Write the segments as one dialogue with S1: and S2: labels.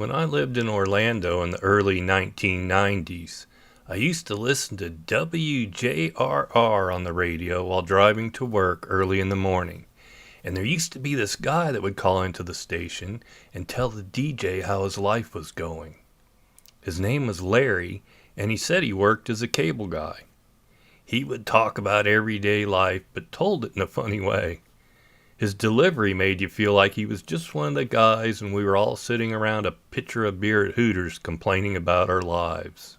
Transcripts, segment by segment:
S1: When I lived in Orlando in the early 1990s, I used to listen to WJRR on the radio while driving to work early in the morning. And there used to be this guy that would call into the station and tell the DJ how his life was going. His name was Larry, and he said he worked as a cable guy. He would talk about everyday life, but told it in a funny way. His delivery made you feel like he was just one of the guys and we were all sitting around a pitcher of beer at Hooters complaining about our lives.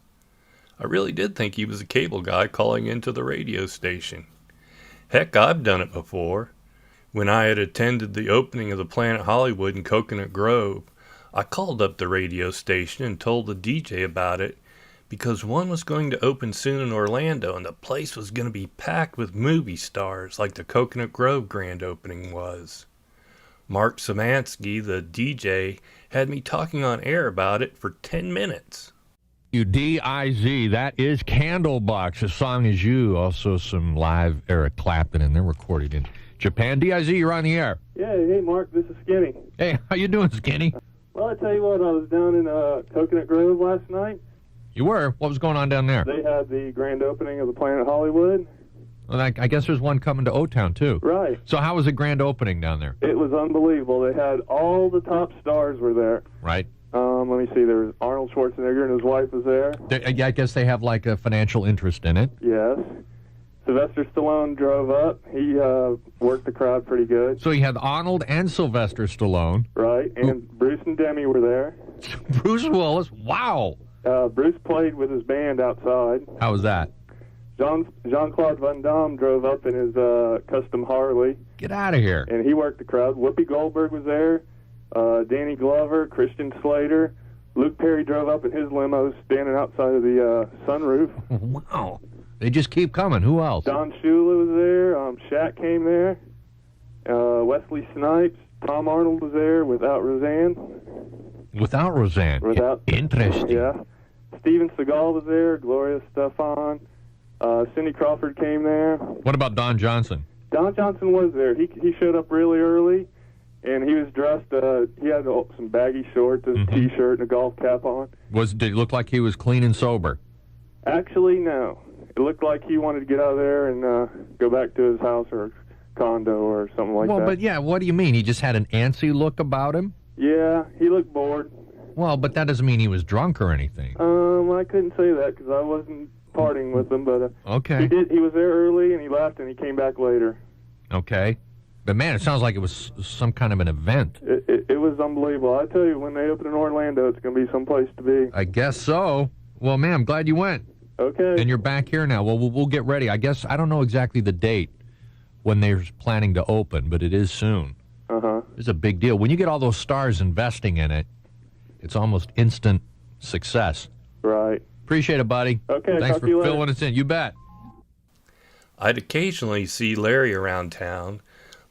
S1: I really did think he was a cable guy calling into the radio station. Heck, I've done it before. When I had attended the opening of the Planet Hollywood in Coconut Grove, I called up the radio station and told the DJ about it because one was going to open soon in Orlando and the place was going to be packed with movie stars like the Coconut Grove grand opening was. Mark Samansky, the DJ, had me talking on air about it for 10 minutes.
S2: D-I-Z, that is Candlebox. A song is you. Also some live Eric Clapton, and they're recorded in Japan. D-I-Z, you're on the air.
S3: Yeah, hey, Mark, this is Skinny.
S2: Hey, how you doing, Skinny?
S3: Well, I tell you what, I was down in Coconut Grove last night.
S2: You were? What was going on down there?
S3: They had the grand opening of the Planet Hollywood.
S2: Well, I guess there's one coming to O-Town, too.
S3: Right.
S2: So how was the grand opening down there?
S3: It was unbelievable. They had all the top stars were there.
S2: Right.
S3: Let me see, there was Arnold Schwarzenegger and his wife was there.
S2: I guess they have, like, a financial interest in it.
S3: Yes. Sylvester Stallone drove up. He worked the crowd pretty good.
S2: So you had Arnold and Sylvester Stallone.
S3: Right, and Bruce and Demi were there.
S2: Bruce Willis, wow.
S3: Bruce played with his band outside.
S2: How was that?
S3: Jean-Claude Van Damme drove up in his custom Harley.
S2: Get out of here.
S3: And he worked the crowd. Whoopi Goldberg was there. Danny Glover, Christian Slater. Luke Perry drove up in his limo standing outside of the sunroof.
S2: Wow. They just keep coming. Who else?
S3: Don Shula was there. Shaq came there. Wesley Snipes. Tom Arnold was there without Roseanne.
S2: Without Roseanne? Interesting.
S3: Yeah. Steven Seagal was there. Gloria Estefan. Cindy Crawford came there.
S2: What about Don Johnson?
S3: Don Johnson was there. He showed up really early, and he was dressed, he had some baggy shorts, a T-shirt, and a golf cap on.
S2: Did it look like he was clean and sober?
S3: Actually, no. It looked like he wanted to get out of there and go back to his house or condo or something like that.
S2: Well, but yeah, what do you mean? He just had an antsy look about him?
S3: Yeah, he looked bored.
S2: Well, but that doesn't mean he was drunk or anything.
S3: I couldn't say that because I wasn't partying with him, but
S2: okay.
S3: He was there early and he left and he came back later.
S2: Okay. But man, it sounds like it was some kind of an event.
S3: It was unbelievable. I tell you, when they open in Orlando, it's going to be someplace to be.
S2: I guess so. Well, man, I'm glad you went.
S3: Okay.
S2: And you're back here now. Well, we'll get ready. I guess I don't know exactly the date when they're planning to open, but it is soon. It's a big deal. When you get all those stars investing in it, it's almost instant success.
S3: Right.
S2: Appreciate it, buddy.
S3: Okay,
S2: Thanks for
S3: filling
S2: us in. You bet.
S1: I'd occasionally see Larry around town,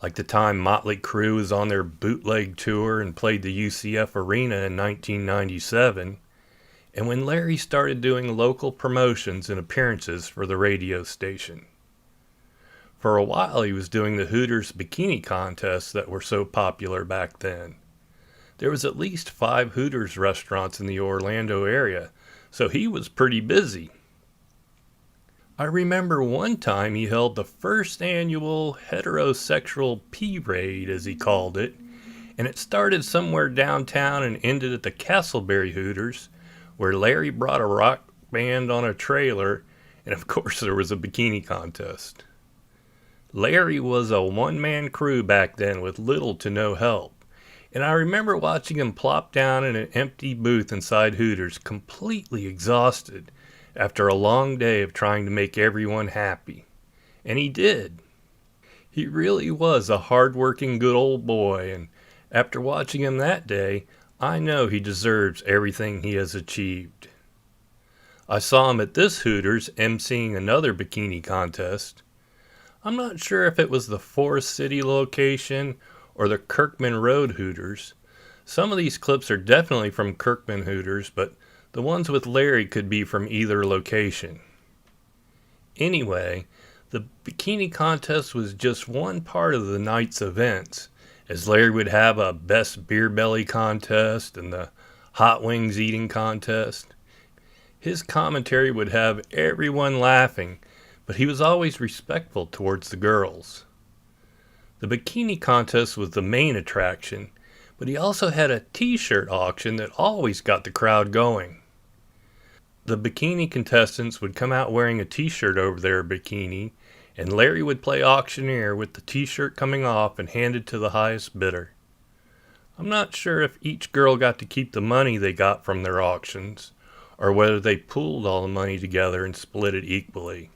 S1: like the time Motley Crue was on their bootleg tour and played the UCF Arena in 1997, and when Larry started doing local promotions and appearances for the radio station. For a while he was doing the Hooters bikini contests that were so popular back then. There was at least 5 Hooters restaurants in the Orlando area, so he was pretty busy. I remember one time he held the first annual heterosexual P-Raid, as he called it, and it started somewhere downtown and ended at the Castleberry Hooters, where Larry brought a rock band on a trailer, and of course there was a bikini contest. Larry was a one-man crew back then with little to no help, and I remember watching him plop down in an empty booth inside Hooters, completely exhausted, after a long day of trying to make everyone happy. And he did. He really was a hard-working good old boy, and after watching him that day, I know he deserves everything he has achieved. I saw him at this Hooters emceeing another bikini contest. I'm not sure if it was the Forest City location or the Kirkman Road Hooters. Some of these clips are definitely from Kirkman Hooters, but the ones with Larry could be from either location. Anyway, the bikini contest was just one part of the night's events, as Larry would have a best beer belly contest and the hot wings eating contest. His commentary would have everyone laughing, but he was always respectful towards the girls. The bikini contest was the main attraction, but he also had a t-shirt auction that always got the crowd going. The bikini contestants would come out wearing a t-shirt over their bikini, and Larry would play auctioneer with the t-shirt coming off and handed to the highest bidder. I'm not sure if each girl got to keep the money they got from their auctions, or whether they pooled all the money together and split it equally.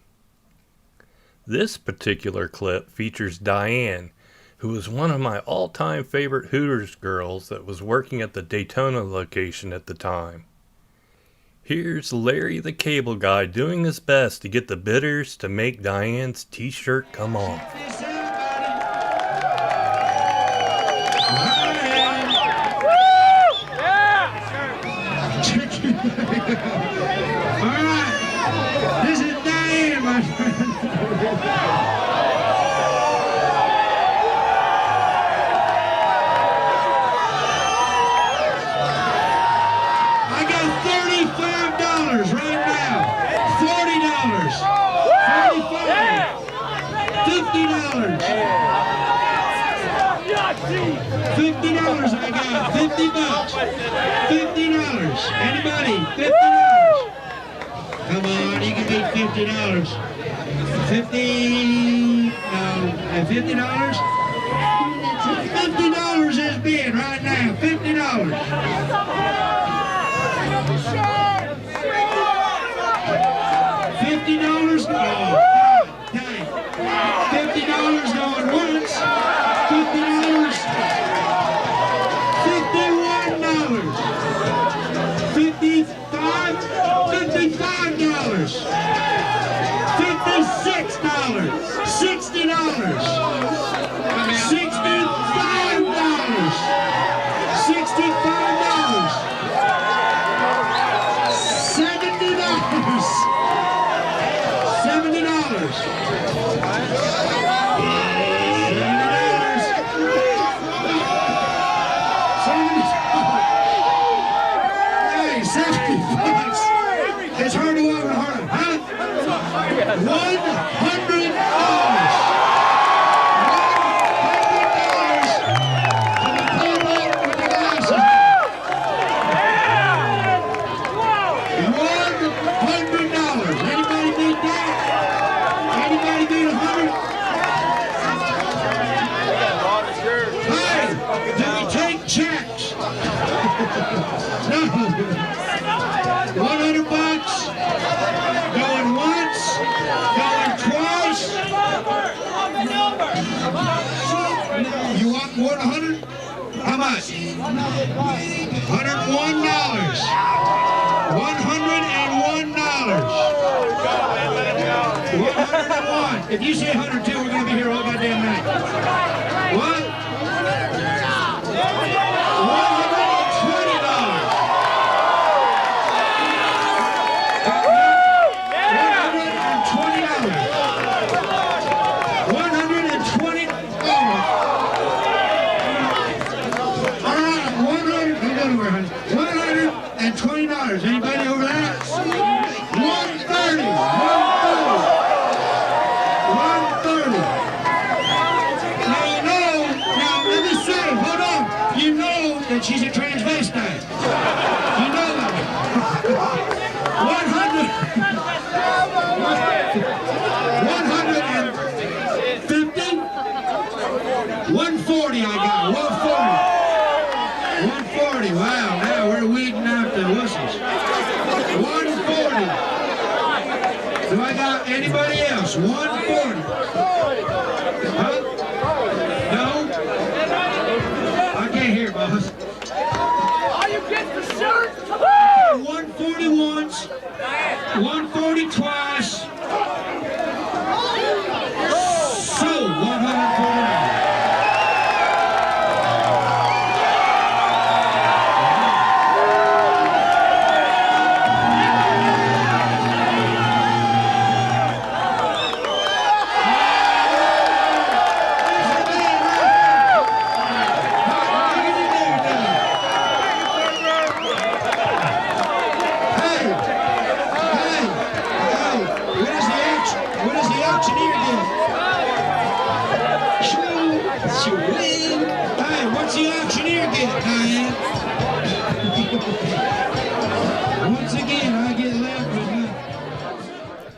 S1: This particular clip features Diane, who was one of my all-time favorite Hooters girls that was working at the Daytona location at the time. Here's Larry the Cable Guy doing his best to get the bidders to make Diane's t-shirt come off.
S4: All right, this is Diane, my friend. I got $35 right now. $40. $45. $50 I got. $50. $50. Anybody? $50. Come on, you can beat $50. 50. No, $50. $50 is bid right now. $50. $50. Oh, dang. $50 going once. $50. $51. $55. $55. $56. $60. $65. $65. Hey, $70. It's hard to walk in Harlem, huh? $100. Checks. No. $100. Going once. Going twice. You want more than 100? How much? $101. $101. $101. If you say 102, we're going to be here all goddamn night. What? $120. Anybody over that? $130. $130. Now you know, now let me say, hold on. You know that she's a transvestite. You know that. 100. 150. 140 I got. 140. 140. Wow, now we're weeding out the wussies. 140. Do I got anybody else? 140. Huh? No? I can't hear, boss.
S5: All you get for shirt?
S4: 140 once. 140 twice. So, 149. Swing. Hey, what's the auctioneer get, Diane? Once again, I get left with nothing.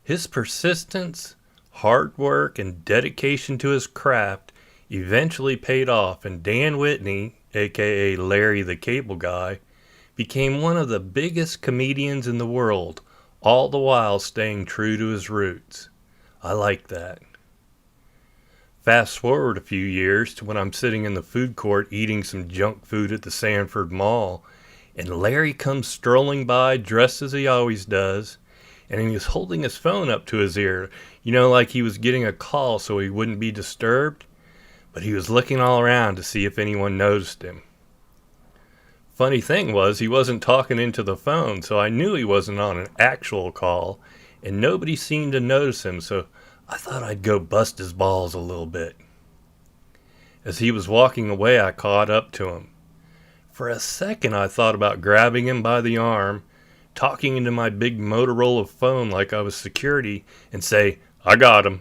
S1: His persistence, hard work, and dedication to his craft eventually paid off, and Dan Whitney, aka Larry the Cable Guy, became one of the biggest comedians in the world, all the while staying true to his roots. I like that. Fast forward a few years to when I'm sitting in the food court eating some junk food at the Sanford Mall, and Larry comes strolling by dressed as he always does, and he was holding his phone up to his ear, like he was getting a call so he wouldn't be disturbed, but he was looking all around to see if anyone noticed him. Funny thing was, he wasn't talking into the phone, so I knew he wasn't on an actual call, and nobody seemed to notice him, so I thought I'd go bust his balls a little bit. As he was walking away, I caught up to him. For a second, I thought about grabbing him by the arm, talking into my big Motorola phone like I was security, and say, "I got him."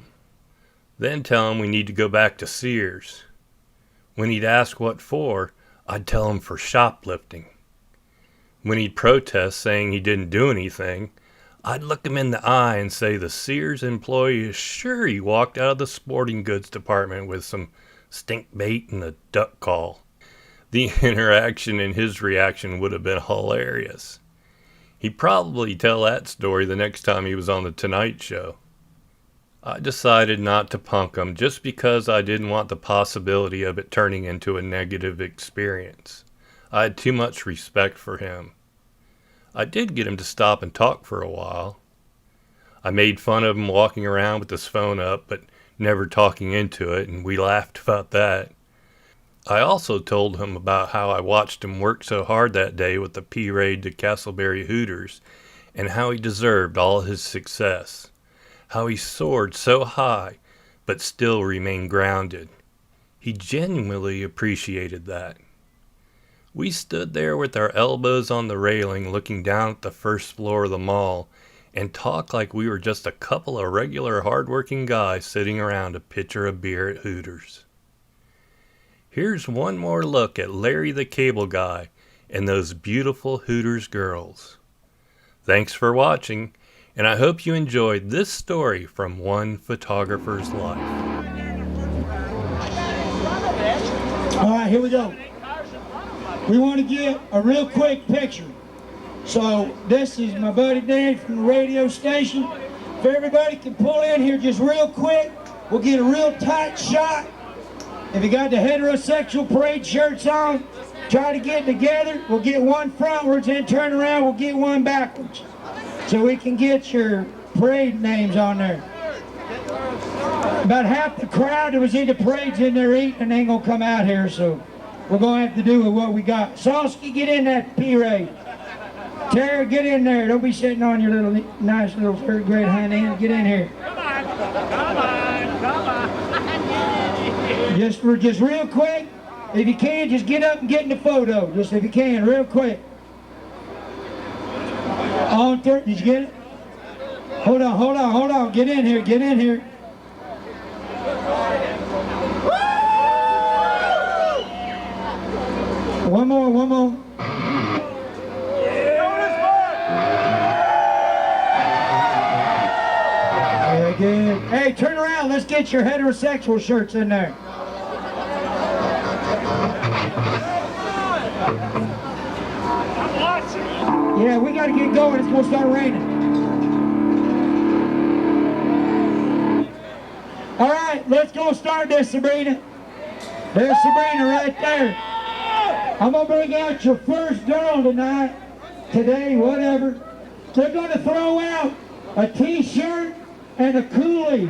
S1: Then tell him we need to go back to Sears. When he'd ask what for, I'd tell him for shoplifting. When he'd protest saying he didn't do anything, I'd look him in the eye and say the Sears employee is sure he walked out of the sporting goods department with some stink bait and a duck call. The interaction and his reaction would have been hilarious. He'd probably tell that story the next time he was on The Tonight Show. I decided not to punk him just because I didn't want the possibility of it turning into a negative experience. I had too much respect for him. I did get him to stop and talk for a while. I made fun of him walking around with his phone up, but never talking into it, and we laughed about that. I also told him about how I watched him work so hard that day with the P-Raid to Castleberry Hooters, and how he deserved all his success. How he soared so high, but still remained grounded. He genuinely appreciated that. We stood there with our elbows on the railing looking down at the first floor of the mall and talked like we were just a couple of regular hardworking guys sitting around a pitcher of beer at Hooters. Here's one more look at Larry the Cable Guy and those beautiful Hooters girls. Thanks for watching, and I hope you enjoyed this story from one photographer's life.
S4: All right, here we go. We want to get a real quick picture. So this is my buddy Dan from the radio station. If everybody can pull in here just real quick, we'll get a real tight shot. If you got the heterosexual parade shirts on, try to get together. We'll get one frontwards and turn around. We'll get one backwards, so we can get your parade names on there. About half the crowd that was in the parade's in there eating and ain't gonna come out here, so we're gonna have to do with what we got. Salsky, get in that P-Raid. Tara, get in there. Don't be sitting on your little nice little third grade hind end. Get in here.
S5: Come on.
S4: Just real quick. If you can, just get up and get in the photo. Just if you can, real quick. On third, did you get it? Hold on. Get in here. One more. Very good. Hey, turn around. Let's get your heterosexual shirts in there. Yeah, we got to get going. It's going to start raining. All right, let's go start this, Sabrina. There's Sabrina right there. I'm going to bring out your first girl tonight, today, whatever. They're going to throw out a T-shirt and a coolie.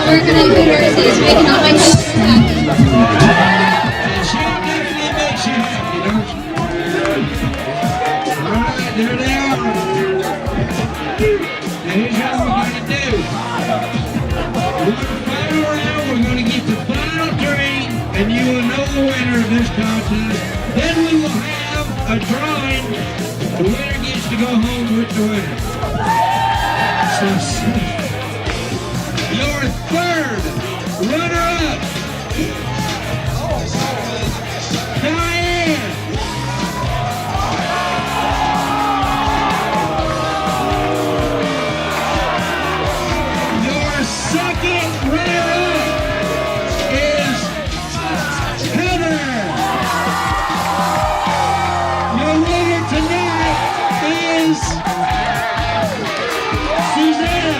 S6: Working at Hooters, he's making all my customers happy.
S4: And she'll definitely make you happy, don't you? All right, there they are. Now here's what we're going to do. We're going to final round. We're going to get the final three, and you will know the winner of this contest. Then we will have a drawing. The winner gets to go home with the winner. So, your third runner-up, Diane. Your second runner-up is Heather. Your winner tonight is Susanna.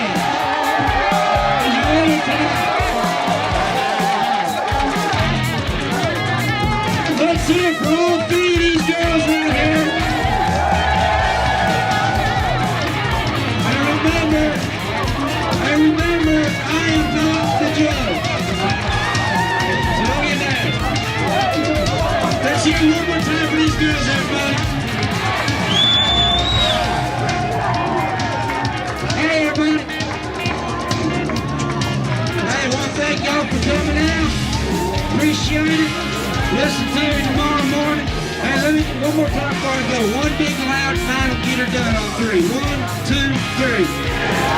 S4: Let's hear it for all three of these girls right here. I remember, I am not the judge. So look at that. Let's hear it one more time for these girls, everybody. Hey, everybody. Hey, I want to thank y'all for coming out. Appreciate it. Listen to me tomorrow morning. Hey, let me, one more time before I go. One big loud final get her done on three. 1, 2, 3.